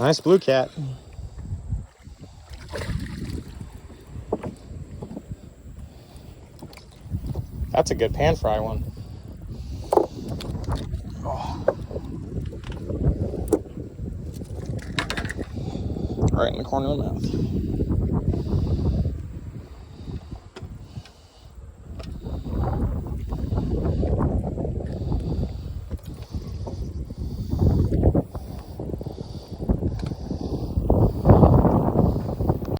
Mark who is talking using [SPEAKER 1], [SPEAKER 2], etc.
[SPEAKER 1] Nice blue cat. That's a good pan fry one. Oh. Right in the corner of the mouth.